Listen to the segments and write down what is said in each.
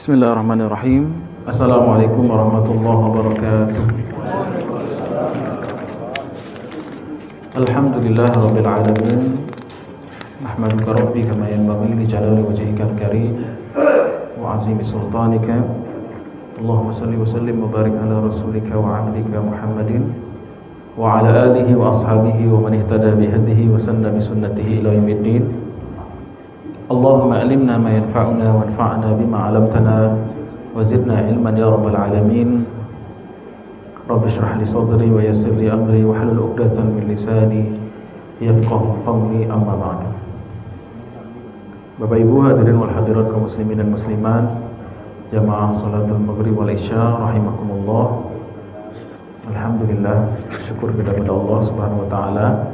Bismillahirrahmanirrahim. Assalamualaikum warahmatullahi wabarakatuh. Alhamdulillah rabbil alamin. Nahmaduka rabbi kama yanbaghi li jalali wajhika al-karim wa 'azimi sultanika. Allahumma salli wa sallim wa barik ala rasulika wa 'abdika Muhammadin wa ala alihi wa ashabihi wa man ihtada bi hadihi wa sanna bi sunnatihi ila yaumiddin. Allahumma alimna ma yanfa'una wanfa'na bima 'allamtana wa zidna ilman ya rabbal alamin. Rabbi shrah li sadri wa yassir li amri wa hlul 'uqdatan min lisani yafqahu qawli, amma ba'du. Bapak Ibu hadirin wal hadirat kaum muslimin dan muslimat, jamaah salatul maghrib wal isya rahimakumullah. Alhamdulillah, syukur kepada Allah Subhanahu wa taala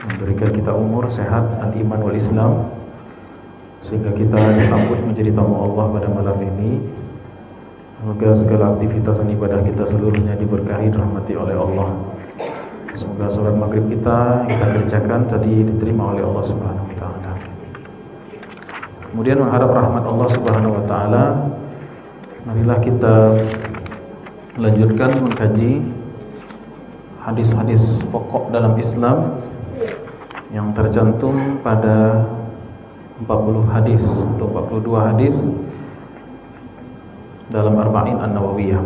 memberikan kita umur, sehat, al-iman wal Islam, sehingga kita disambut menjadi tamu Allah pada malam ini. Semoga segala aktivitas dan ibadah kita seluruhnya diberkahi dan rahmati oleh Allah. Semoga sholat maghrib kita kerjakan tadi diterima oleh Allah Subhanahu wa taala. Kemudian mengharap rahmat Allah Subhanahu wa taala, marilah kita melanjutkan mengkaji hadis-hadis pokok dalam Islam yang tercantum pada 40 hadis atau 42 hadis dalam Arba'in An-Nawawiyah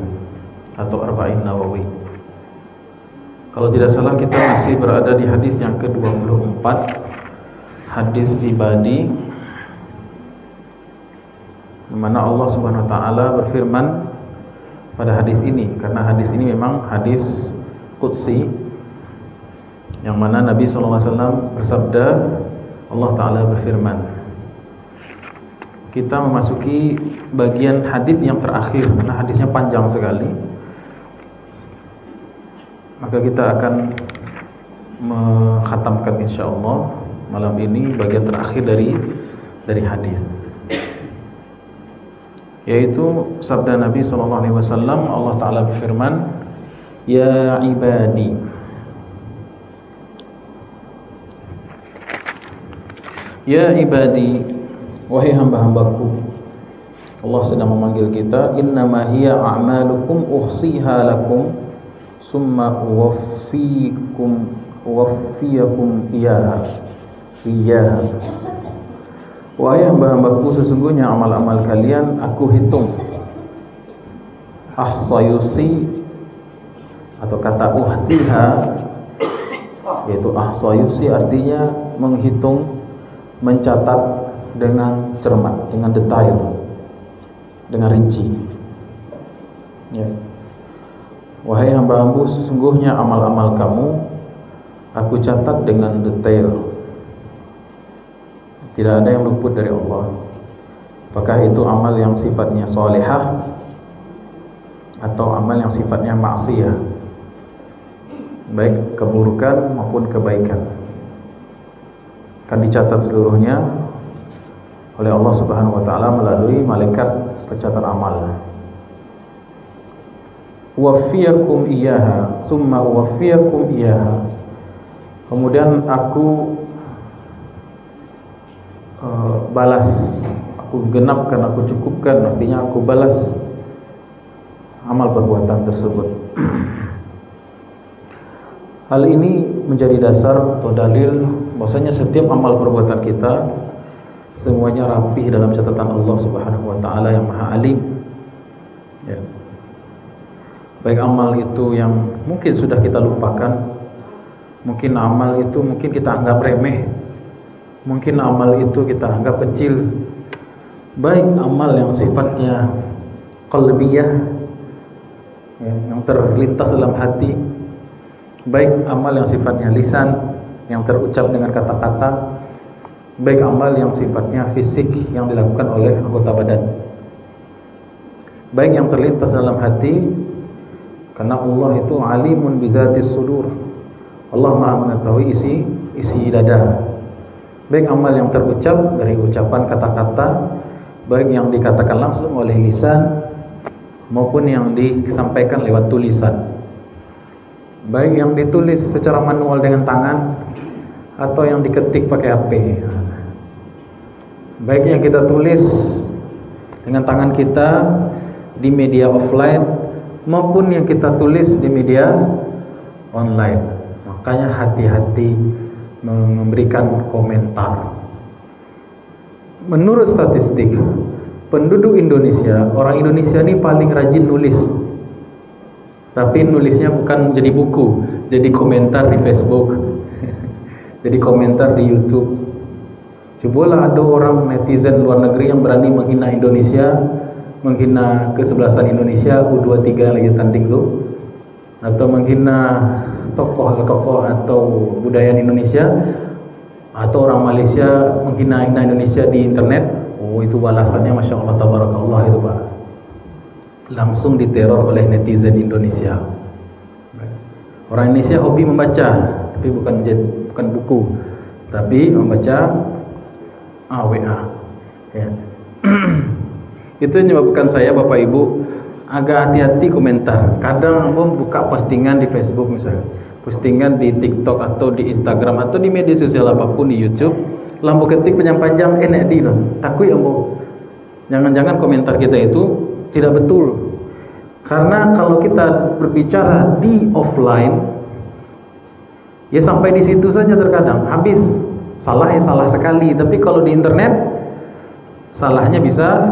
atau Arba'in Nawawi. Kalau tidak salah kita masih berada di hadis yang ke-24, hadis ibadi, di mana Allah Subhanahu wa taala berfirman pada hadis ini, karena hadis ini memang hadis qudsi, yang mana Nabi SAW bersabda, Allah Ta'ala berfirman. Kita memasuki bagian hadis yang terakhir, karena hadisnya panjang sekali. Maka kita akan mengkhatamkan insyaallah malam ini bagian terakhir dari hadis, yaitu sabda Nabi SAW. Allah Ta'ala berfirman, Ya ibadi, Ya ibadi, wahai hamba-hambaku. Allah sedang memanggil kita. Innama hiya a'malukum uhsiha lakum summa uwaffiyakum iyaha. Wahai hamba-hambaku, sesungguhnya amal-amal kalian aku hitung. Ahsayusi atau kata uhsiha, yaitu ahsayusi artinya menghitung, mencatat dengan cermat, dengan detail, dengan rinci. Ya. Wahai hamba-hambaku, sesungguhnya amal-amal kamu aku catat dengan detail. Tidak ada yang luput dari Allah. Apakah itu amal yang sifatnya salihah atau amal yang sifatnya maksiyah, baik keburukan maupun kebaikan, akan dicatat seluruhnya oleh Allah Subhanahu wa taala melalui malaikat pencatat amal. Waffiyakum iyaha, summa waffiyakum iyaha. Kemudian aku balas, aku genapkan, aku cukupkan, artinya aku balas amal perbuatan tersebut. Hal ini menjadi dasar atau dalil bahwasanya setiap amal perbuatan kita semuanya rapih dalam catatan Allah Subhanahu wa taala yang Maha Alim. Ya. Baik amal itu yang mungkin sudah kita lupakan, mungkin amal itu mungkin kita anggap remeh, mungkin amal itu kita anggap kecil. Baik amal yang sifatnya qalbiyah, ya, yang terlintas dalam hati, baik amal yang sifatnya lisan, yang terucap dengan kata-kata, baik amal yang sifatnya fisik yang dilakukan oleh anggota badan, baik yang terlintas dalam hati, karena Allah itu alimun bizatis sudur. Allah Maha mengetahui isi dada. Baik amal yang terucap dari ucapan kata-kata, baik yang dikatakan langsung oleh lisan maupun yang disampaikan lewat tulisan, baik yang ditulis secara manual dengan tangan atau yang diketik pakai HP. Baik yang kita tulis dengan tangan kita di media offline maupun yang kita tulis di media online. Makanya hati-hati memberikan komentar. Menurut statistik, penduduk Indonesia, orang Indonesia ini paling rajin nulis. Tapi nulisnya bukan jadi buku, jadi komentar di Facebook, jadi komentar di YouTube. Cobalah ada orang netizen luar negeri yang berani menghina Indonesia, menghina kesebelasan Indonesia U23 lagi tanding tuh, atau menghina tokoh-tokoh atau budaya Indonesia, atau orang Malaysia menghina Indonesia di internet. Oh, itu balasannya Masya Allah Tabarakallah itu Pak, langsung diteror oleh netizen Indonesia. Orang Indonesia hobi membaca, tapi bukan buku, tapi membaca WA ya. Itu menyebabkan saya Bapak Ibu agak hati-hati komentar. Kadang buka postingan di Facebook misalnya, postingan di TikTok atau di Instagram atau di media sosial apapun, di YouTube, lampu ketik panjang-panjang enak di loh. Takut ambo. Jangan-jangan komentar kita itu tidak betul. Karena kalau kita berbicara di offline, ya sampai di situ saja terkadang habis. Salah ya salah sekali, tapi kalau di internet salahnya bisa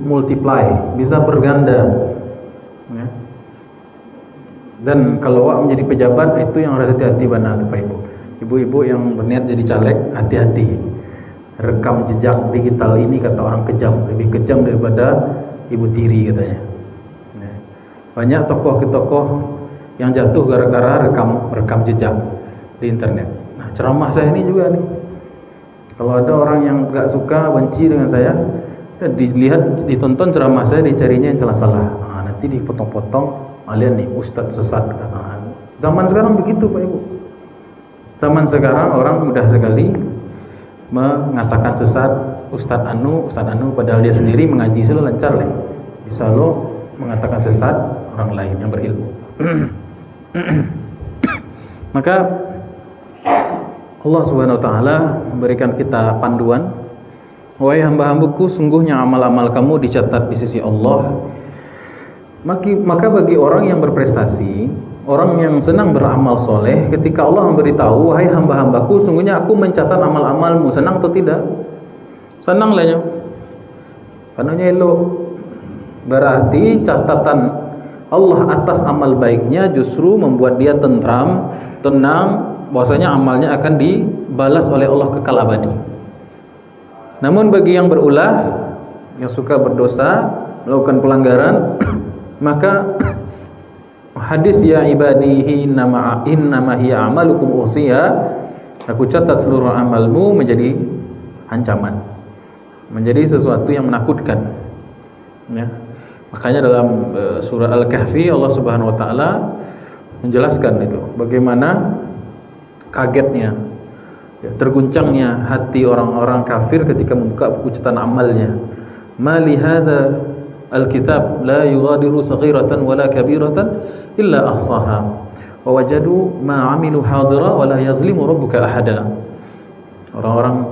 multiply, bisa berganda ya. Dan kalau awak menjadi pejabat, itu yang harus hati-hati benar Bapak Ibu. Ibu-ibu yang berniat jadi caleg, hati-hati. Rekam jejak digital ini kata orang kejam, lebih kejam daripada ibu tiri katanya. Banyak tokoh-tokoh yang jatuh gara-gara rekam jejak di internet. Nah, ceramah saya ini juga nih, kalau ada orang yang gak suka, benci dengan saya, ditonton ceramah saya, dicarinya yang salah-salah. Nah, nanti dipotong-potong, kalian nih ustadz sesat. Zaman sekarang begitu Pak Ibu. Zaman sekarang orang mudah sekali mengatakan sesat Ustadz Anu, padahal dia sendiri mengaji selalu lancar lah. Bisa lo mengatakan sesat orang lain yang berilmu. Maka Allah Subhanahu wa taala memberikan kita panduan, wahai hamba-hambaku, sungguhnya amal-amal kamu dicatat di sisi Allah. Maka bagi orang yang berprestasi, orang yang senang beramal soleh, ketika Allah memberitahu, wahai hamba-hambaku, sungguhnya aku mencatat amal-amalmu, senang atau tidak? Senang lah ya. Karena elok. Berarti catatan Allah atas amal baiknya justru membuat dia tentram, tenang, bahwasanya amalnya akan dibalas oleh Allah kekal abadi. Namun bagi yang berulah, yang suka berdosa, melakukan pelanggaran, maka hadis ya ibadihi innama hiya amalukum usiya, aku catat seluruh amalmu, menjadi ancaman, menjadi sesuatu yang menakutkan ya. Makanya dalam surah Al-Kahfi Allah Subhanahu wa taala menjelaskan itu, bagaimana kagetnya, ya, terguncangnya hati orang-orang kafir ketika membuka buku catatan amalnya. Ma li hadza al-kitab la yughadiru saghiratan wala kabiratan illa ahsaha wa wajadu ma 'amilu hadira wa la yazlimu rabbuka ahada. Orang-orang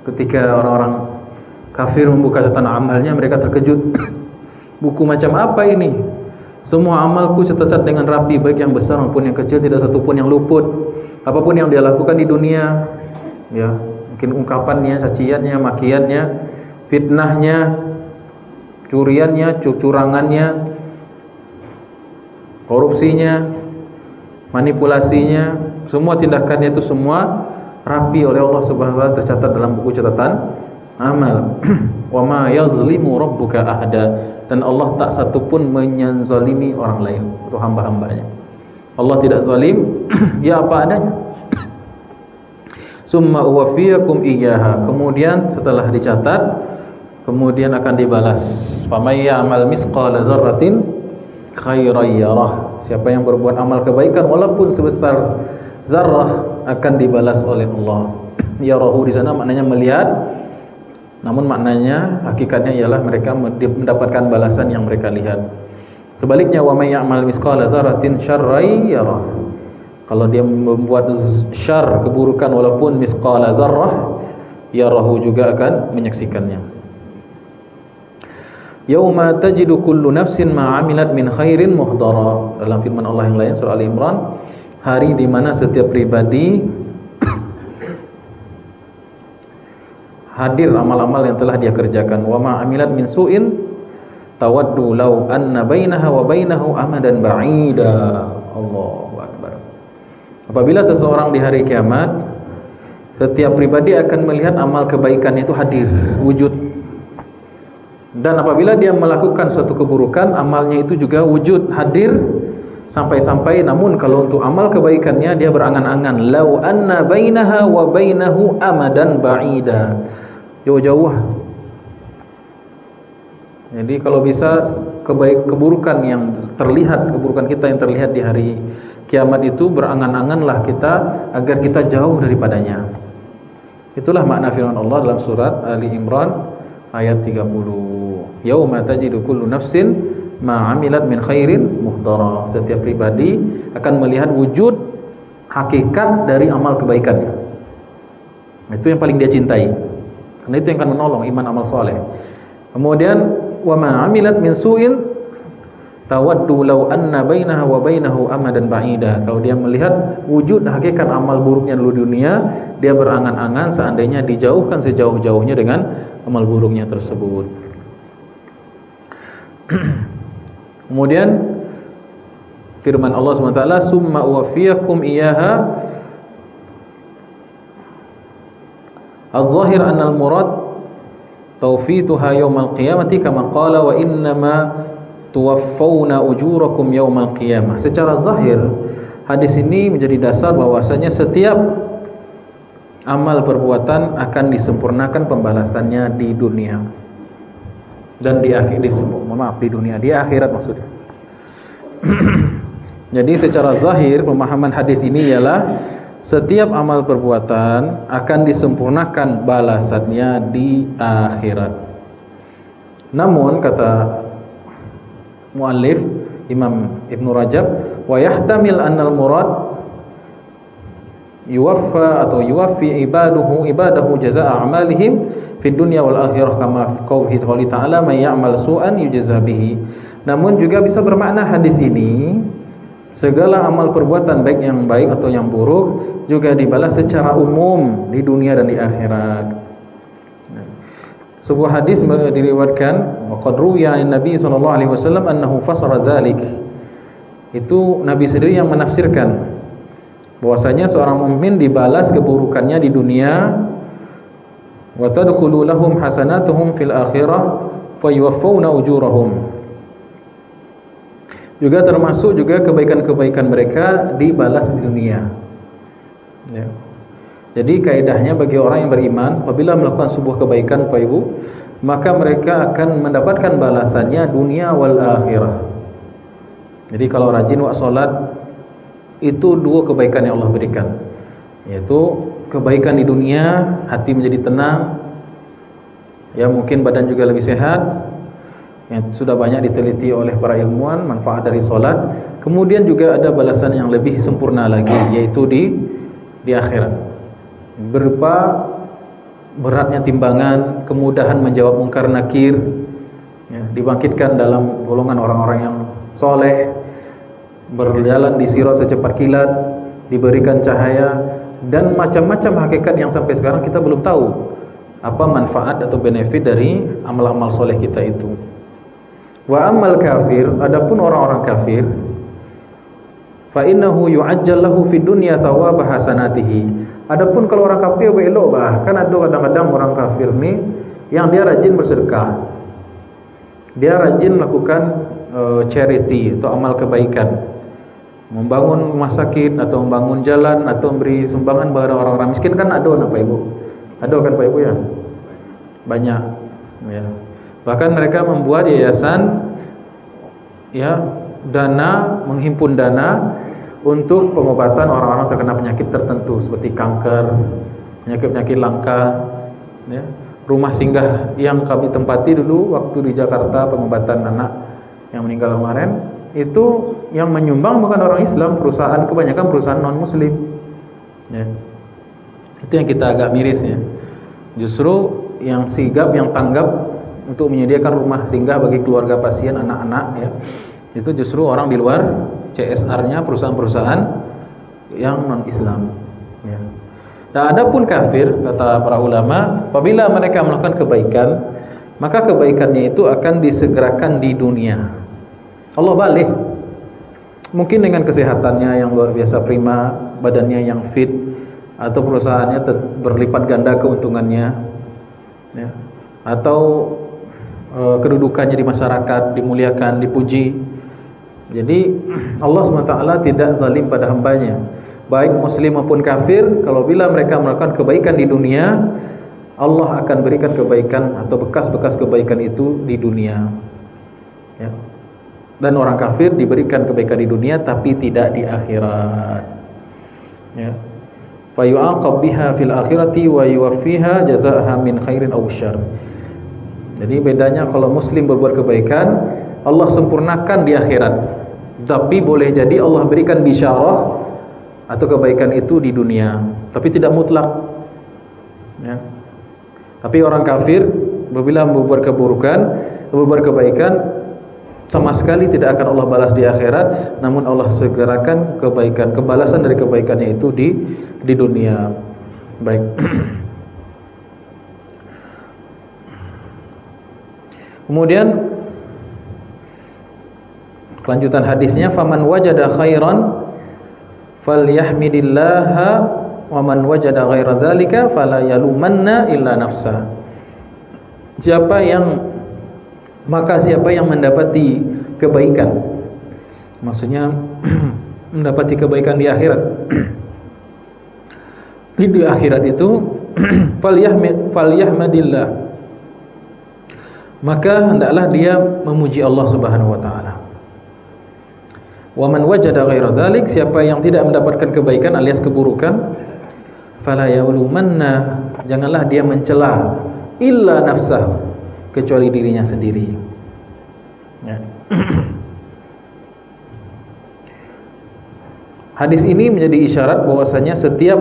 ketika orang-orang kafir membuka catatan amalnya, mereka terkejut. Buku macam apa ini? Semua amalku tercatat dengan rapi, baik yang besar maupun yang kecil, tidak satu pun yang luput. Apapun yang dia lakukan di dunia, ya, mungkin ungkapannya, caciannya, makiannya, fitnahnya, curiannya, curangannya, korupsinya, manipulasinya, semua tindakannya itu semua rapi oleh Allah Subhanahu wa taala, tercatat dalam buku catatan amal. Wa ma yazlimu rabbuka ahada, dan Allah tak satu pun menyenzalimi orang lain atau hamba-hambanya. Allah tidak zalim, ya apa adanya. Summa uwaffiyakum iyyaha, kemudian setelah dicatat, kemudian akan dibalas. Famay ya'mal misqala dzarratin khairan yarah, siapa yang berbuat amal kebaikan walaupun sebesar zarrah akan dibalas oleh Allah. Yarahu di sana maknanya melihat, namun maknanya hakikatnya ialah mereka mendapatkan balasan yang mereka lihat. Sebaliknya, wa may ya'mal misqala dzarratin syarran yarah, kalau dia membuat syar, keburukan walaupun misqala dzarrah, yarahu juga akan menyaksikannya. yauma tajidu kullu nafsin ma 'amilat min khairin muhdara. Dalam firman Allah yang lain surah Ali Imran, hari di mana setiap pribadi hadir amal-amal yang telah dia kerjakan. Wa ma 'amilat min su'in tawaddu law anna bainaha wa bainahu amadan ba'ida. Allahu akbar. Apabila seseorang di hari kiamat, setiap pribadi akan melihat amal kebaikan itu hadir, wujud. Dan apabila dia melakukan suatu keburukan, amalnya itu juga wujud, hadir, sampai-sampai namun kalau untuk amal kebaikannya dia berangan-angan, lau anna bainaha wa bainahu amadan ba'ida, jauh-jauh. Jadi kalau bisa keburukan yang terlihat, keburukan kita yang terlihat di hari kiamat itu, berangan-anganlah kita agar kita jauh daripadanya. Itulah makna firman Allah dalam surat Ali Imran ayat 30. Yauma tajidu kullu nafsin ma 'amilat min khairin muhdara. Setiap pribadi akan melihat wujud hakikat dari amal kebaikannya. Itu yang paling dia cintai. Karena itu yang akan menolong iman amal soleh. Kemudian wa ma 'amilat min su'in tawaddu law anna bainaha wa bainahu amadan ba'ida. Kalau dia melihat wujud hakikat amal buruknya di dunia, dia berangan-angan seandainya dijauhkan sejauh-jauhnya dengan amal buruknya tersebut. Kemudian firman Allah SWT, summa uwaffiyakum iyaha. Az-zahir anna al-murad tawfituha yawmal qiyamati kama qala wa innama tuwaffawna ujurakum yawmal qiyamah. Secara zahir hadis ini menjadi dasar bahwasanya setiap amal perbuatan akan disempurnakan pembalasannya di dunia dan di akhirat maksudnya. Jadi secara zahir pemahaman hadis ini ialah setiap amal perbuatan akan disempurnakan balasannya di akhirat. Namun kata muallif Imam Ibn Rajab, wa yahtamil annal murad yuwaffa atau yuwaffi ibadahu jazaa'a a'malihim fid dunya wal akhirah kama qaulihi ta'ala may ya'mal su'an yujza bihi. Namun juga bisa bermakna hadis ini segala amal perbuatan baik yang baik atau yang buruk juga dibalas secara umum di dunia dan di akhirat. Sebuah hadis diriwayatkan qad ruwiya an Nabi sallallahu alaihi wasallam annahu fasara dzalik. Itu Nabi sendiri yang menafsirkan bahwasanya seorang mukmin dibalas keburukannya di dunia, wa tadkhulu lahum hasanatuhum fil akhirah fayuwaffawna ujurahum. Juga termasuk juga kebaikan-kebaikan mereka dibalas di dunia. Ya. Jadi kaidahnya bagi orang yang beriman, apabila melakukan sebuah kebaikan Bapak Ibu, maka mereka akan mendapatkan balasannya dunia wal akhirah. Jadi kalau rajin wa salat, itu dua kebaikan yang Allah berikan, yaitu kebaikan di dunia, hati menjadi tenang, ya mungkin badan juga lebih sehat, yang sudah banyak diteliti oleh para ilmuwan manfaat dari salat. Kemudian juga ada balasan yang lebih sempurna lagi, yaitu di akhirat, berupa beratnya timbangan, kemudahan menjawab mungkar nakir, ya, dibangkitkan dalam golongan orang-orang yang soleh, berjalan di sirat secepat kilat, diberikan cahaya, dan macam-macam hakikat yang sampai sekarang kita belum tahu apa manfaat atau benefit dari amal-amal soleh kita itu. Wa amal kafir, adapun orang-orang kafir, fa innahu yu'ajjal lahu fid dunya thawab hasanatihi. Adapun kalau orang kafir elok kan ada kadang-kadang orang kafir ni yang dia rajin bersedekah, dia rajin melakukan charity atau amal kebaikan, membangun rumah sakit atau membangun jalan atau memberi sumbangan kepada orang-orang miskin, kan ada Pak Ibu? Ada kan Pak Ibu ya? Banyak ya. Bahkan mereka membuat yayasan, ya, dana, menghimpun dana untuk pengobatan orang-orang terkena penyakit tertentu seperti kanker, penyakit-penyakit langka, ya. Rumah singgah yang kami tempati dulu waktu di Jakarta, pengobatan anak yang meninggal kemarin, itu yang menyumbang bukan orang Islam, perusahaan, kebanyakan perusahaan non muslim, ya. Itu yang kita agak miris ya. Justru yang sigap, yang tanggap untuk menyediakan rumah singgah bagi keluarga pasien, anak-anak ya. Itu justru orang di luar CSR-nya perusahaan-perusahaan yang non-Islam ya. Nah, adapun kafir, kata para ulama, apabila mereka melakukan kebaikan, maka kebaikannya itu akan disegerakan di dunia. Allah balik. Mungkin dengan kesehatannya yang luar biasa prima, badannya yang fit, atau perusahaannya berlipat ganda keuntungannya ya. Atau kedudukannya di masyarakat dimuliakan, dipuji. Jadi Allah SWT tidak zalim pada hambanya, baik muslim maupun kafir. Kalau bila mereka melakukan kebaikan di dunia, Allah akan berikan kebaikan atau bekas-bekas kebaikan itu di dunia ya. Dan orang kafir diberikan kebaikan di dunia tapi tidak di akhirat ya. Fa yu'aqab biha fil akhirati wa yuwaffiha jazaaha min khairin aw syarr. Jadi bedanya kalau muslim berbuat kebaikan, Allah sempurnakan di akhirat, tapi boleh jadi Allah berikan bisyarah atau kebaikan itu di dunia, tapi tidak mutlak ya. Tapi orang kafir apabila berbuat keburukan, berbuat kebaikan, sama sekali tidak akan Allah balas di akhirat, namun Allah segerakan kebaikan, kebalasan dari kebaikannya itu di dunia. Baik. Kemudian kelanjutan hadisnya, faman wajada khairan falyahmidillaha wa man wajada ghaira dzalika fala yalumanna illa nafsa. Siapa yang mendapati kebaikan, maksudnya mendapati kebaikan di akhirat. Di akhirat itu falyahmadillah, maka hendaklah dia memuji Allah Subhanahu wa taala. Wa man wajada ghaira dzalik, siapa yang tidak mendapatkan kebaikan alias keburukan, fala yalumanna, janganlah dia mencela illa nafsahu, kecuali dirinya sendiri ya. Hadis ini menjadi isyarat bahwasanya setiap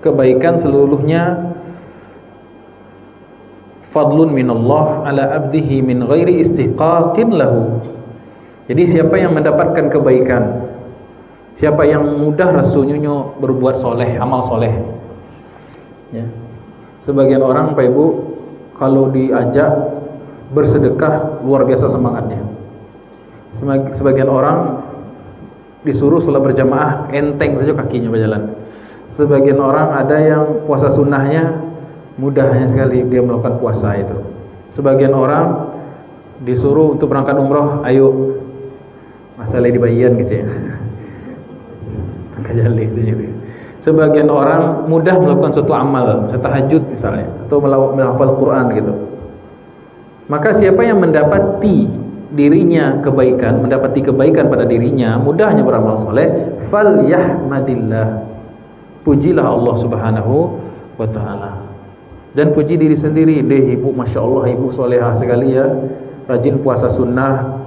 kebaikan seluruhnya fadlun minallah ala abdihi min ghairi istiqaqin lahu. Jadi siapa yang mendapatkan kebaikan, siapa yang mudah rasanya berbuat soleh, amal soleh ya. Sebagian orang Pak Ibu kalau diajak bersedekah luar biasa semangatnya. Sebagian orang disuruh sholat berjamaah enteng saja kakinya berjalan. Sebagian orang ada yang puasa sunnahnya mudahnya sekali dia melakukan puasa itu. Sebagian orang disuruh untuk berangkat umroh, ayo masalah dibayan gitu ya. Kajali sendiri. Sebagian orang mudah melakukan suatu amal, tahajud misalnya, atau menghafal Quran gitu. Maka siapa yang mendapati dirinya kebaikan, mendapati kebaikan pada dirinya, mudahnya beramal soleh, falyahmadillah, pujilah Allah Subhanahu wa taala. Dan puji diri sendiri, deh ibu, masya Allah ibu solehah sekali ya, rajin puasa sunnah,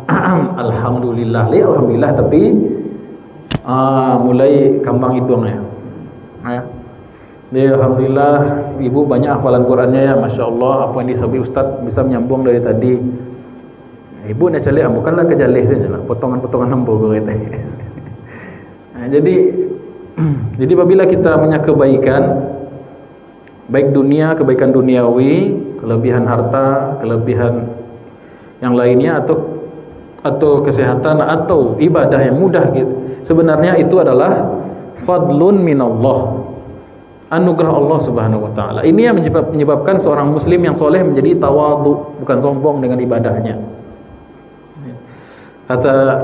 alhamdulillah, alhamdulillah, tapi mulai kambang hidung ya. Alhamdulillah ibu banyak hafalan Qurannya ya, masya Allah, apa yang disabi Ustaz bisa menyambung dari tadi. Ibu nak cari bukanlah kejalih saja lah, potongan-potongan lembu gitu. Nah, jadi apabila kita punya kebaikan, baik dunia, kebaikan duniawi, kelebihan harta, kelebihan yang lainnya, atau kesehatan, atau ibadah yang mudah gitu, sebenarnya itu adalah fadlun minallah, anugerah Allah Subhanahu wa taala. Ini yang menyebabkan seorang muslim yang soleh menjadi tawadhu, bukan sombong dengan ibadahnya. Kata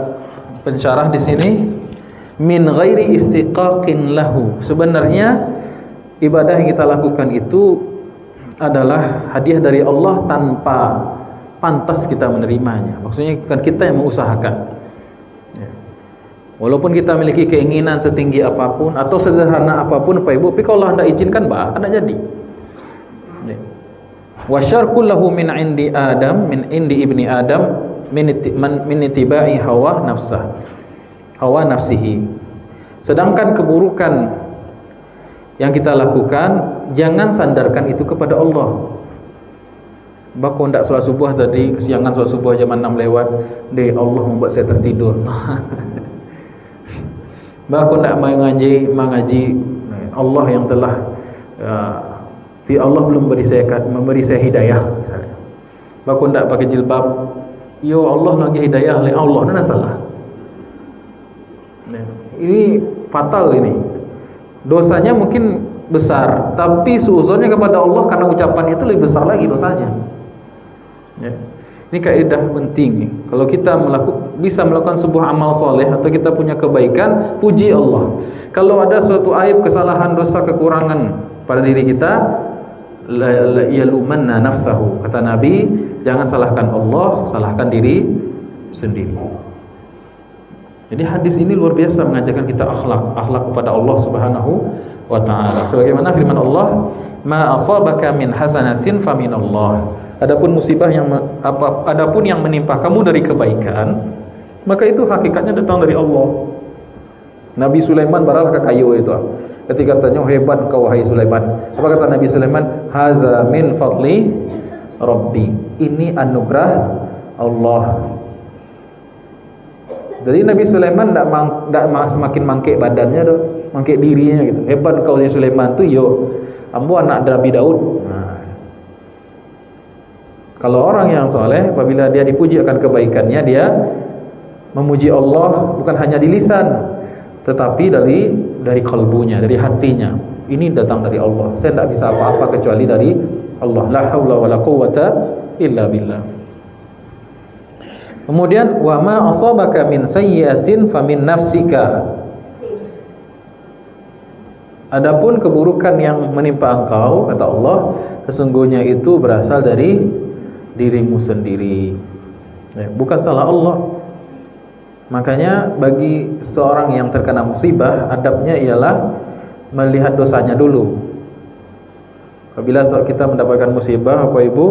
pensyarah di sini, min ghairi istiqaqin lahu. Sebenarnya ibadah yang kita lakukan itu adalah hadiah dari Allah tanpa pantas kita menerimanya. Maksudnya bukan kita yang mengusahakan. Walaupun kita memiliki keinginan setinggi apapun atau sederhana apapun Pak Ibu, tapi kalau Allah tidak izinkan bahkan tidak jadi. Wa syarqu lahu min indi Adam, min indi ibni Adam, min ittiba'i hawa nafsihi. Sedangkan keburukan yang kita lakukan, jangan sandarkan itu kepada Allah. Bako ndak solat subuh tadi, kesiangan solat subuh jam 6 lewat, deh Allah membuat saya tertidur. Bako ndak mengaji Allah yang telah Allah belum memberi saya hidayah misalnya. Bako ndak pakai jilbab, yo Allah lagi hidayah oleh Allah, mana salah. Ini fatal ini. Dosanya mungkin besar, tapi suuzonnya kepada Allah karena ucapan itu lebih besar lagi dosanya. Ya. Ini kaidah penting. Kalau kita bisa melakukan sebuah amal soleh atau kita punya kebaikan, puji Allah. Kalau ada suatu aib, kesalahan, dosa, kekurangan pada diri kita, la yalumanna nafsahu. Kata Nabi, jangan salahkan Allah, salahkan diri sendiri. Jadi hadis ini luar biasa mengajarkan kita akhlak kepada Allah Subhanahu wa taala. Sebagaimana firman Allah, "Ma asabaka min hasanatin faminallah." Adapun musibah adapun yang menimpa kamu dari kebaikan, maka itu hakikatnya datang dari Allah. Nabi Sulaiman baralah ke kayu itu. Ketika tanya, hebat kau wahai Sulaiman. Apa kata Nabi Sulaiman? Haza min fadli Rabbi. Ini anugerah Allah. Jadi Nabi Sulaiman tidak semakin mangkek badannya, mangkek dirinya gitu. Hebat kau wahai Sulaiman tu, yo, ambo anak Nabi Daud. Kalau orang yang soleh, apabila dia dipuji akan kebaikannya, dia memuji Allah bukan hanya di lisan, tetapi dari kalbunya, dari hatinya. Ini datang dari Allah. Saya tidak bisa apa-apa kecuali dari Allah. La haula wala quwwata illa billah. Kemudian, wa ma asabaka min sayyi'atin famin nafsika. Adapun keburukan yang menimpa engkau, kata Allah, sesungguhnya itu berasal dari dirimu sendiri, bukan salah Allah. Makanya bagi seorang yang terkena musibah, adabnya ialah melihat dosanya dulu. Apabila kita mendapatkan musibah, Bapak Ibu,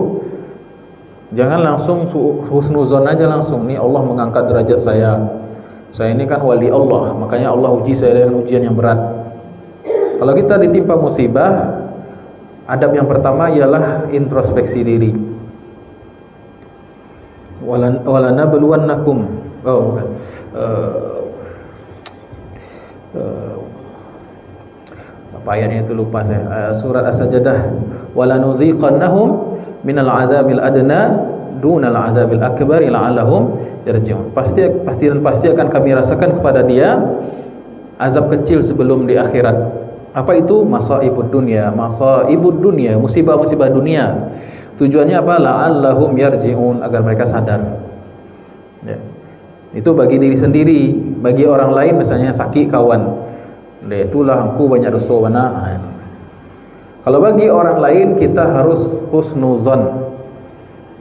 jangan langsung husnuzon aja langsung, nih Allah mengangkat derajat saya ini kan wali Allah, makanya Allah uji saya dengan ujian yang berat. Kalau kita ditimpa musibah, adab yang pertama ialah introspeksi diri. Walanabluwannakum, bukan, apa ayatnya itu lupa saya, surat As-Sajdah, walanuziqannahum minal adzabil adna dunal adzabil akbar la'allahum yarji'un. Pasti akan kami rasakan kepada dia azab kecil sebelum di akhirat. Apa itu? Masaibud dunya, musibah-musibah dunia. Tujuannya apa? La'allahum yarji'un, agar mereka sadar. Ya. Itu bagi diri sendiri. Bagi orang lain misalnya sakit kawan, itulah aku banyak dosa mana. Kalau bagi orang lain kita harus husnuzon.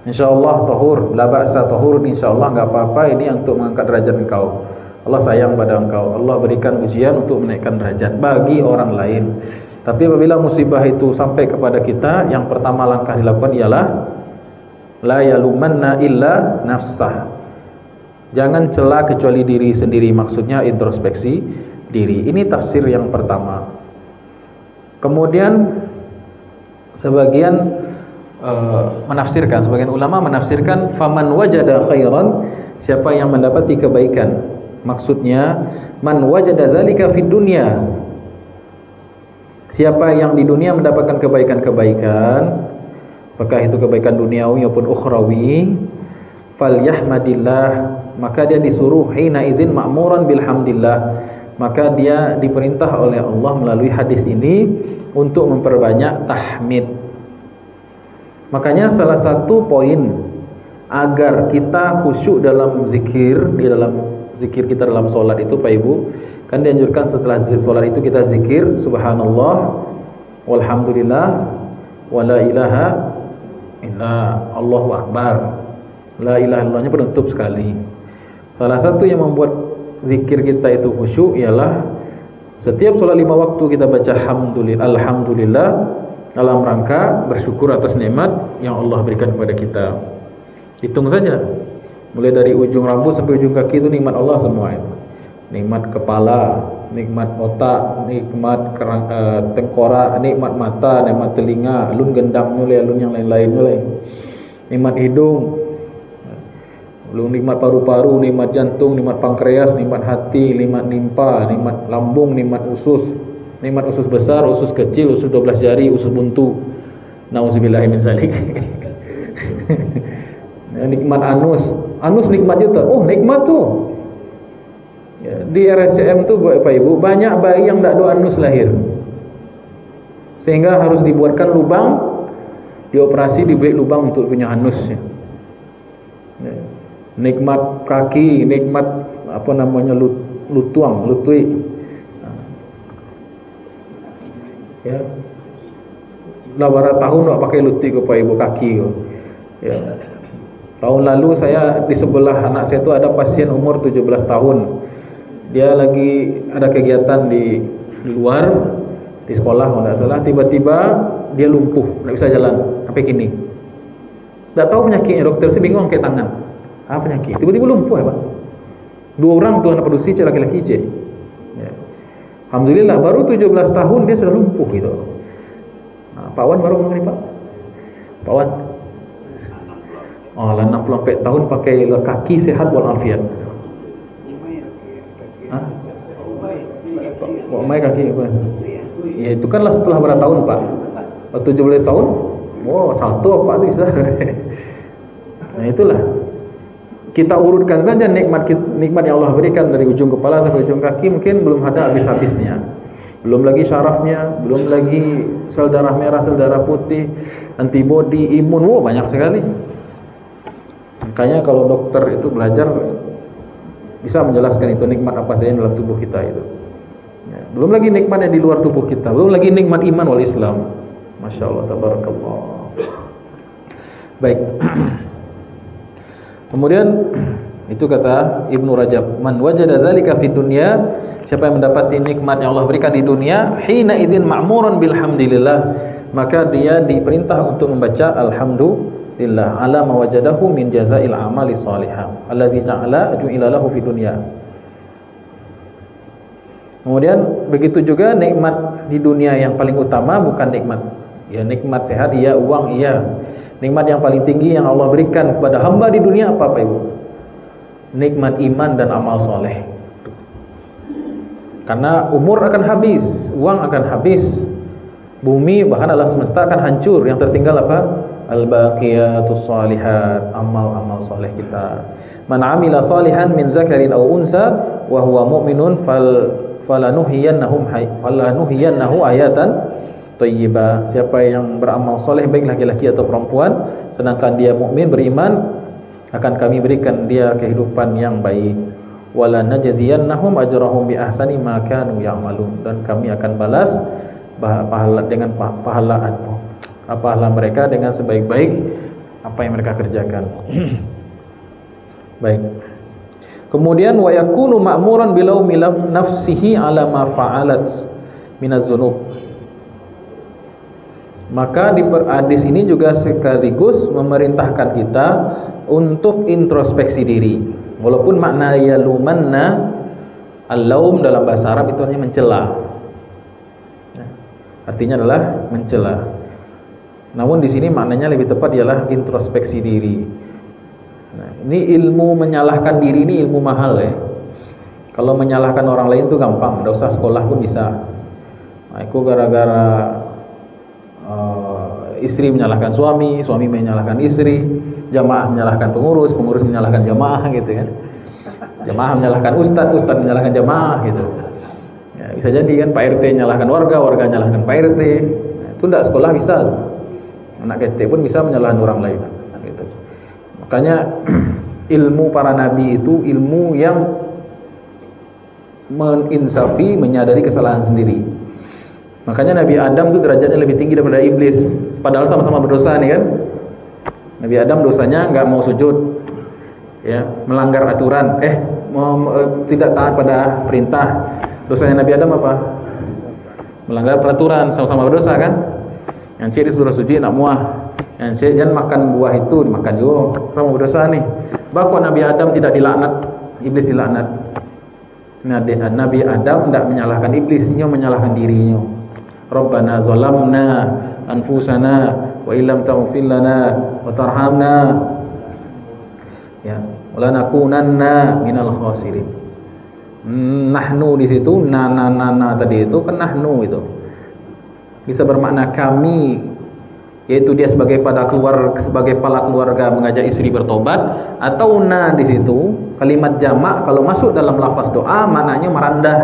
InsyaAllah tahur, la ba'sa tahur, insyaAllah enggak apa-apa, ini untuk mengangkat derajat engkau. Allah sayang pada engkau. Allah berikan ujian untuk menaikkan derajat bagi orang lain. Tapi apabila musibah itu sampai kepada kita, yang pertama langkah dilakukan ialah la yalumanna illa nafsah. Jangan cela kecuali diri sendiri, maksudnya introspeksi diri. Ini tafsir yang pertama. Kemudian sebagian sebagian ulama menafsirkan faman wajada khairan, siapa yang mendapati kebaikan. Maksudnya man wajada zalika fid dunya, siapa yang di dunia mendapatkan kebaikan-kebaikan, apakah itu kebaikan duniawi maupun ukhrawi, falyahmadillah, maka dia disuruh hina izin ma'muran bilhamdillah, maka dia diperintah oleh Allah melalui hadis ini untuk memperbanyak tahmid. Makanya salah satu poin agar kita khusyuk dalam zikir, di dalam zikir kita dalam solat itu Pak Ibu, kan dianjurkan setelah solat itu kita zikir subhanallah walhamdulillah wala ilaha illa Allahu akbar. La ilaha illallahnya penutup sekali. Salah satu yang membuat zikir kita itu khusyuk ialah setiap solat 5 waktu kita baca alhamdulillah dalam rangka bersyukur atas nikmat yang Allah berikan kepada kita. Hitung saja, mulai dari ujung rambut sampai ujung kaki itu nikmat Allah semua. Nikmat kepala, nikmat otak, nikmat tengkorak, nikmat mata, nikmat telinga, alun gendang mulai, alun yang lain-lain mulai. nikmat hidung, belum nikmat paru-paru, nikmat jantung, nikmat pankreas, nikmat hati, nikmat limpa, nikmat lambung, nikmat usus besar, usus kecil, usus 12 jari, usus buntu. Nauzubillahi min zalik. Nikmat anus nikmat juga. Oh, nikmat tuh. Ya, di RSCM tuh Bapak Ibu banyak bayi yang tidak ada anus lahir, sehingga harus dibuatkan lubang, dioperasi, dibuat lubang untuk punya anusnya. Ya. Nikmat kaki, nikmat apa namanya lutui. Ya. Lawara tahun nak pakai lutui ke Pak Ibu kaki. Ya. Tahun lalu saya di sebelah anak saya itu ada pasien umur 17 tahun. Dia lagi ada kegiatan di luar, di sekolah kalau tidak salah, tiba-tiba dia lumpuh, tidak bisa jalan sampai kini. Tidak tahu penyakitnya, dokter sih bingung angkat tangan. Apa penyakit? Tiba-tiba lumpuh ya Pak. 2 orang tuh anak produksi laki-laki C. Ya. Alhamdulillah baru 17 tahun dia sudah lumpuh gitu. Nah, Pak Wan baru ngomong nih Pak. Pak Wan. Oh, 64 tahun pakai kaki sehat walafiat. Hah? Bawa mai kaki apa? Ya itu kan lah setelah berapa tahun Pak? 17 tahun? Oh, satu apa bisa? Nah itulah. Kita urutkan saja nikmat yang Allah berikan dari ujung kepala sampai ujung kaki, mungkin belum ada habis-habisnya. Belum lagi syarafnya, belum lagi sel darah merah, sel darah putih, antibodi, imun, banyak sekali. Makanya kalau dokter itu belajar bisa menjelaskan itu nikmat apa saja dalam tubuh kita itu. Ya, belum lagi nikmat yang di luar tubuh kita, belum lagi nikmat iman wal Islam. Masya Allah, tabarakallah. Baik. Kemudian itu kata Ibnu Rajab, man wajada zalika fid dunya, siapa yang mendapati nikmat yang Allah berikan di dunia, hina idzin ma'muran bilhamdillah, maka dia diperintah untuk membaca alhamdulillah ala ma wajadahu min jazail amali shalihah allazi ja'ala ju'ila lahu fid dunya. Kemudian begitu juga nikmat di dunia yang paling utama bukan nikmat ya nikmat sehat, iya, uang, iya. Nikmat yang paling tinggi yang Allah berikan kepada hamba di dunia apa Pak Ibu? Nikmat iman dan amal soleh. Karena umur akan habis, uang akan habis, bumi bahkan alam semesta akan hancur. Yang tertinggal apa? Al-baqiyatus shalihat, amal-amal soleh kita. Man amila salihan min zakarin aw unsa wa huwa mu'minun falanuhiyannahu ayatan thayyibah. Siapa yang beramal soleh baik laki-laki atau perempuan sedangkan dia mukmin beriman, akan kami berikan dia kehidupan yang baik. Wala najziyannahum ajrahum bi ahsani ma kanu ya'malun, dan kami akan balas pahala dengan pahala mereka dengan sebaik-baik apa yang mereka kerjakan. Baik. Kemudian wa yakunu ma'muran bilaumi nafsihi ala ma fa'alat minaz dzunub. Maka di hadis ini juga sekaligus memerintahkan kita untuk introspeksi diri. Walaupun makna yalumanna, al-laum dalam bahasa Arab itu artinya mencela. Artinya adalah mencela. Namun di sini maknanya lebih tepat ialah introspeksi diri. Nah, ini ilmu menyalahkan diri ini ilmu mahal ya. Kalau menyalahkan orang lain itu gampang, tidak usah sekolah pun bisa. Nah, aku gara-gara istri menyalahkan suami, suami menyalahkan istri, jamaah menyalahkan pengurus, pengurus menyalahkan jamaah gitu kan. Jamaah menyalahkan ustadz, ustadz menyalahkan jamaah gitu. Ya, bisa jadi kan Pak RT menyalahkan warga, warga menyalahkan Pak RT. Nah, itu tidak sekolah bisa. Anak RT pun bisa menyalahkan orang lain gitu. Makanya ilmu para nabi itu ilmu yang meninsafi, menyadari kesalahan sendiri. Makanya Nabi Adam itu derajatnya lebih tinggi daripada iblis. Padahal sama-sama berdosa nih kan. Nabi Adam dosanya nggak mau sujud, ya, melanggar aturan, tidak taat pada perintah. Dosanya Nabi Adam apa? Melanggar peraturan, sama-sama berdosa kan. Yang ciri disuruh sujud nak muah, yang ciri jangan makan buah itu, dimakan juga, sama berdosa nih. Bahkan Nabi Adam tidak dilaknat, iblis dilaknat. Nabi Adam tidak menyalahkan iblis, dia menyalahkan dirinya. Rabbana zalamna anfusana wa wa illam taghfir lana wa tarhamna ya lanakunanna minal khasirin. Nahnu di situ na tadi itu kan nahnu itu bisa bermakna kami, yaitu dia sebagai pala keluarga mengajak istri bertobat, atau na di situ kalimat jamak kalau masuk dalam lafaz doa maknanya merendah.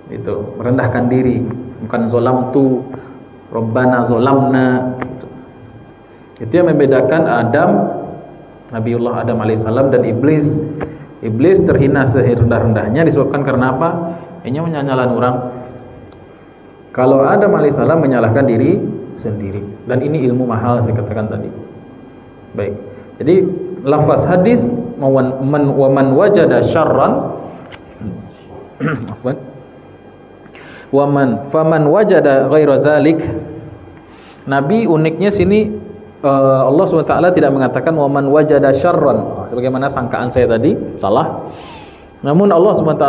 Itu merendahkan diri, bukan zolamtu, Rabbana zolamna. Itu yang membedakan Adam, Nabiullah Adam alaihissalam dan iblis. Iblis terhina serendah-rendahnya disebabkan karena apa? Ini menyalahkan orang. Kalau Adam alaihissalam menyalahkan diri sendiri, dan ini ilmu mahal saya katakan tadi. Baik. Jadi lafaz hadis man wajada syarran faman wajada ghaira zalik. Nabi uniknya sini Allah SWT tidak mengatakan waman wajada syarran sebagaimana sangkaan saya tadi, salah. Namun Allah SWT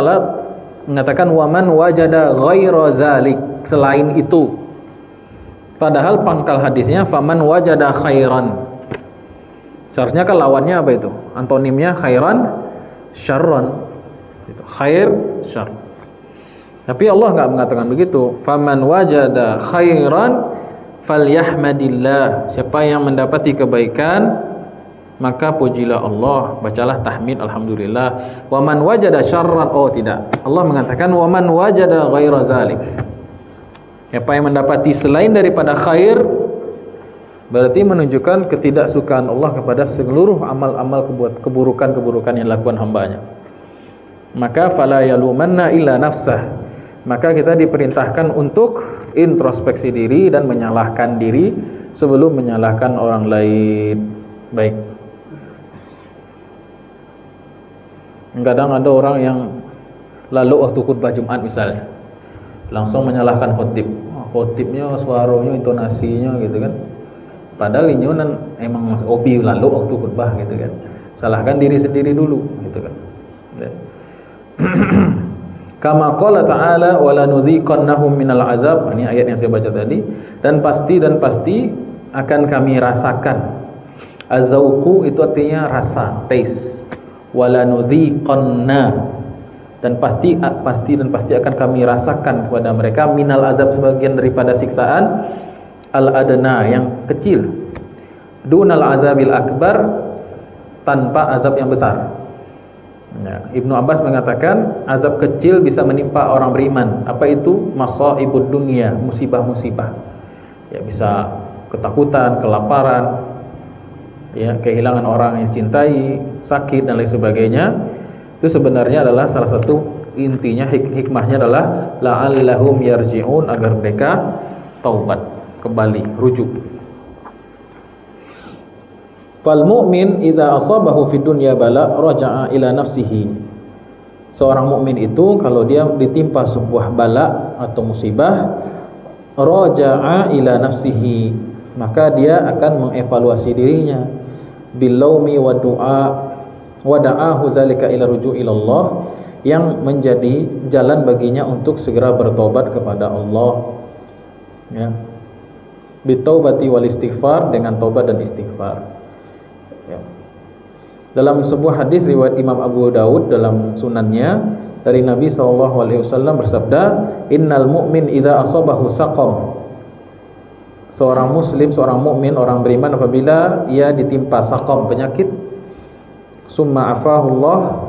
mengatakan waman wajada ghaira zalik, selain itu. Padahal pangkal hadisnya faman wajada khairan. Seharusnya kan lawannya apa itu? Antonimnya khairan syarran. Itu khair syarr. Tapi Allah enggak mengatakan begitu. Faman wajada khairan falyahmadillah. Siapa yang mendapati kebaikan maka pujilah Allah, bacalah tahmid alhamdulillah. Waman wajada syarran, oh tidak. Allah mengatakan waman wajada ghaira zalik. Siapa yang mendapati selain daripada khair, berarti menunjukkan ketidaksukaan Allah kepada seluruh amal-amal keburukan-keburukan yang dilakukan hambanya. Maka fala yalumanna illa nafsah. Maka kita diperintahkan untuk introspeksi diri dan menyalahkan diri sebelum menyalahkan orang lain. Baik. Kadang ada orang yang lalu waktu khutbah Jumat misalnya langsung menyalahkan khotib. Khotibnya, suaranya, intonasinya gitu kan. Padahal ini emang hobi lalu waktu khutbah gitu kan. Salahkan diri sendiri dulu gitu kan. Kama qala ta'ala wa lanudziqannahum minal azab. Ini ayat yang saya baca tadi. Dan pasti akan kami rasakan. Azauqu itu artinya rasa, taste. Wa lanudziqanna, dan pasti akan kami rasakan kepada mereka minal azab, sebagian daripada siksaan al adna yang kecil, dunal azabil akbar, tanpa azab yang besar. Ya, Ibnu Abbas mengatakan azab kecil bisa menimpa orang beriman. Apa itu? Masaibud dunia, musibah-musibah. Ya, bisa ketakutan, kelaparan, ya, kehilangan orang yang cintai, sakit dan lain sebagainya. Itu sebenarnya adalah salah satu intinya, hikmahnya adalah la'allahum yarji'un, agar mereka taubat, kembali, rujuk. Fal mu'min idza asabahu fid dunya bala raja'a ila nafsihi. Seorang mukmin itu kalau dia ditimpa sebuah bala atau musibah, raja'a ila nafsihi, maka dia akan mengevaluasi dirinya bilaumi wa du'a wa da'ahu zalika ila ruju' ila Allah, yang menjadi jalan baginya untuk segera bertobat kepada Allah, ya, bitaubati wal istighfar, dengan taubat dan istighfar, ya. Dalam sebuah hadis riwayat Imam Abu Daud dalam sunannya dari Nabi SAW bersabda, innal mu'min idza asabahu saqam. Seorang muslim, seorang mukmin, orang beriman, apabila ia ditimpa saqam, penyakit, summa afahullah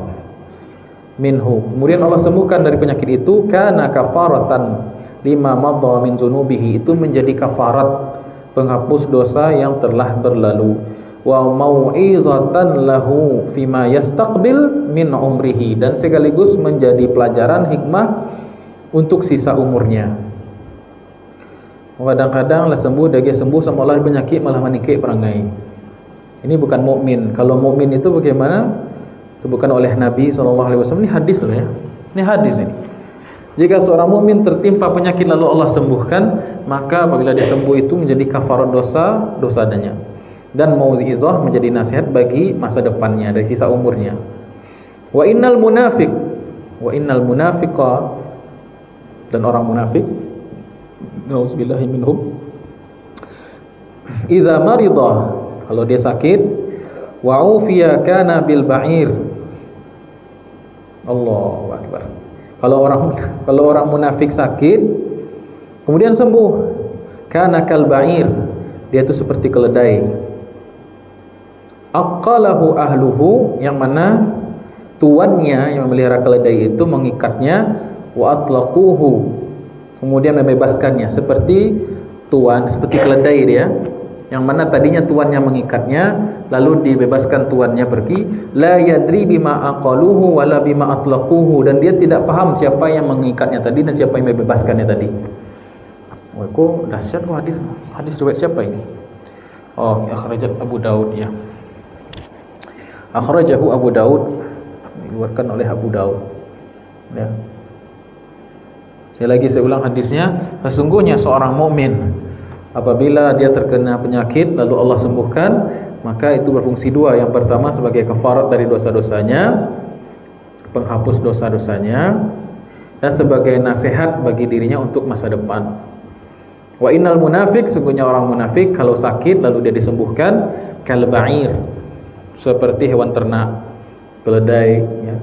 minhu, kemudian Allah sembuhkan dari penyakit itu, kana kafaratan lima madha min dzunubihi, itu menjadi kafarat, penghapus dosa yang telah berlalu, wa mau'izatan lahu fima yastaqbil min umrihi, dan sekaligus menjadi pelajaran hikmah untuk sisa umurnya. Kadang-kadang lah sembuh, dia sembuh sama Allah penyakit malah menikik perangai. Ini bukan mukmin. Kalau mukmin itu bagaimana? Sebutkan oleh Nabi SAW. Ini hadis loh ya. Ini hadis ini. Jika seorang mukmin tertimpa penyakit lalu Allah sembuhkan, maka apabila dia sembuh itu menjadi kafarat dosa-dosanya, dan mau'izah, menjadi nasihat bagi masa depannya dari sisa umurnya. Wa innal munafiqa, dan orang munafik, nauzubillahi minhum, idza maridah, kalau dia sakit, wa ufiya kana bil ba'ir. Allahu akbar. Kalau orang munafik sakit kemudian sembuh, kana kal ba'ir, dia itu seperti keledai. Aqalahu ahluhu, yang mana tuannya yang memelihara keledai itu mengikatnya, wa atlaquhu, kemudian membebaskannya. Seperti keledai dia, yang mana tadinya tuannya mengikatnya lalu dibebaskan tuannya pergi. La yadri bima aqaluhu wala bima atlaquhu, dan dia tidak paham siapa yang mengikatnya tadi dan siapa yang membebaskannya tadi. Oh, kok dahsyat hadis riwayat siapa ini? Oh, akhrajat Abu Daud ya. Akhrajahu Abu Daud, dikeluarkan oleh Abu Daud. Ya. Saya ulang hadisnya, sesungguhnya seorang mukmin apabila dia terkena penyakit lalu Allah sembuhkan, maka itu berfungsi dua. Yang pertama sebagai kafarat dari dosa-dosanya, penghapus dosa-dosanya, dan sebagai nasihat bagi dirinya untuk masa depan. Wa innal munafik, sungguhnya orang munafik kalau sakit lalu dia disembuhkan, kal ba'ir, seperti hewan ternak, keledai ya,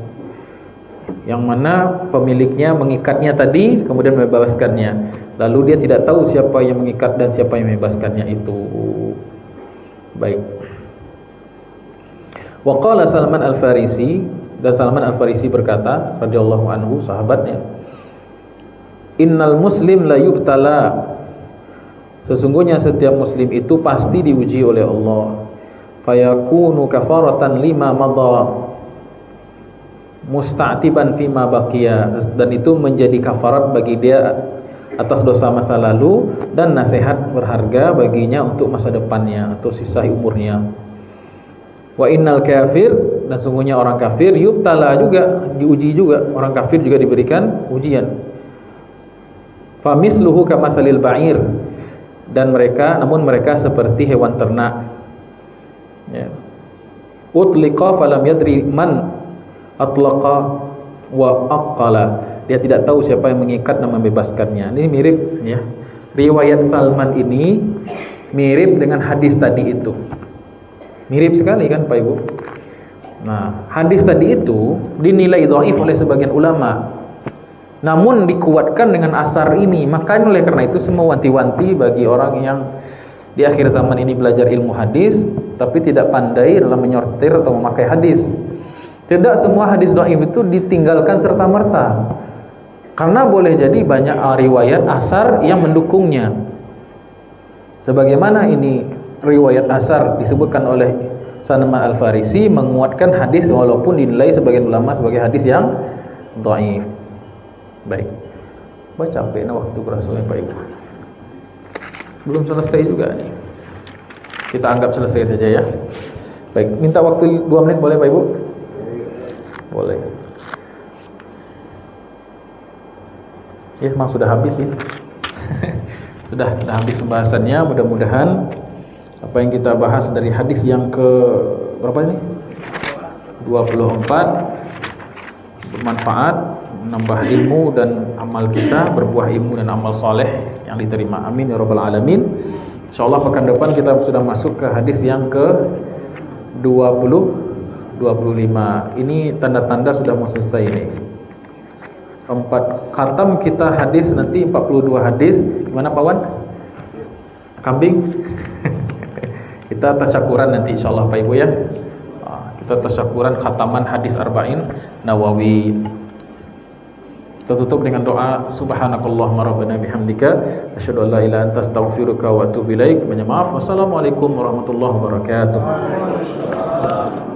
yang mana pemiliknya mengikatnya tadi kemudian membebaskannya, lalu dia tidak tahu siapa yang mengikat dan siapa yang membebaskannya itu. Baik. Wa qala Salman Al-Farisi, dan Salman Al-Farisi berkata radhiyallahu anhu, sahabatnya, innal muslim la yubtala, sesungguhnya setiap muslim itu pasti diuji oleh Allah. Fayakunu kafaratan lima madha musta'tiban fima baqiya, dan itu menjadi kafarat bagi dia atas dosa masa lalu dan nasihat berharga baginya untuk masa depannya atau sisa umurnya. Wa innal kafir, dan sungguhnya orang kafir, yubtala juga, diuji juga. Orang kafir juga diberikan ujian. Famisluhu kamasalil ba'ir, dan namun mereka seperti hewan ternak. Ya. Utliqa falam yadri man atlaqa wa aqala, dia tidak tahu siapa yang mengikat dan membebaskannya. Ini mirip ya. Riwayat Salman ini mirip dengan hadis tadi itu. Mirip sekali kan Pak Ibu? Nah, hadis tadi itu dinilai dhaif oleh sebagian ulama, namun dikuatkan dengan asar ini. Makanya oleh karena itu semua wanti-wanti bagi orang yang di akhir zaman ini belajar ilmu hadis tapi tidak pandai dalam menyortir atau memakai hadis. Tidak semua hadis dhaif itu ditinggalkan serta-merta, karena boleh jadi banyak riwayat asar yang mendukungnya. Sebagaimana ini riwayat asar disebutkan oleh Salman Al-Farisi menguatkan hadis walaupun dinilai sebagian ulama sebagai hadis yang dhaif. Baik. Wah, capek nah waktu kerasanya Pak Ibu. Belum selesai juga nih. Kita anggap selesai saja ya. Baik, minta waktu 2 menit boleh Pak Ibu? Boleh. Ya, memang sudah habis sih. sudah habis pembahasannya. Mudah-mudahan apa yang kita bahas dari hadis yang ke berapa ini? 24 bermanfaat, menambah ilmu dan amal kita, berbuah ilmu dan amal soleh yang diterima. Amin ya rabbal alamin. Insyaallah pekan depan kita sudah masuk ke hadis yang ke 25. Ini tanda-tanda sudah mau selesai ini. 4 khatam kita hadis nanti 42 hadis. Gimana Pak Wan? Kambing? Kita tasyakuran nanti insyaallah Pak Ibu ya. Kita tasyakuran khataman hadis arba'in Nawawi. Kita tutup dengan doa subhanakallahumma rabbana bihamdika asyhadu an la ilaha illa anta astaghfiruka wa atubu ilaik. Maaf. Wassalamualaikum warahmatullahi wabarakatuh.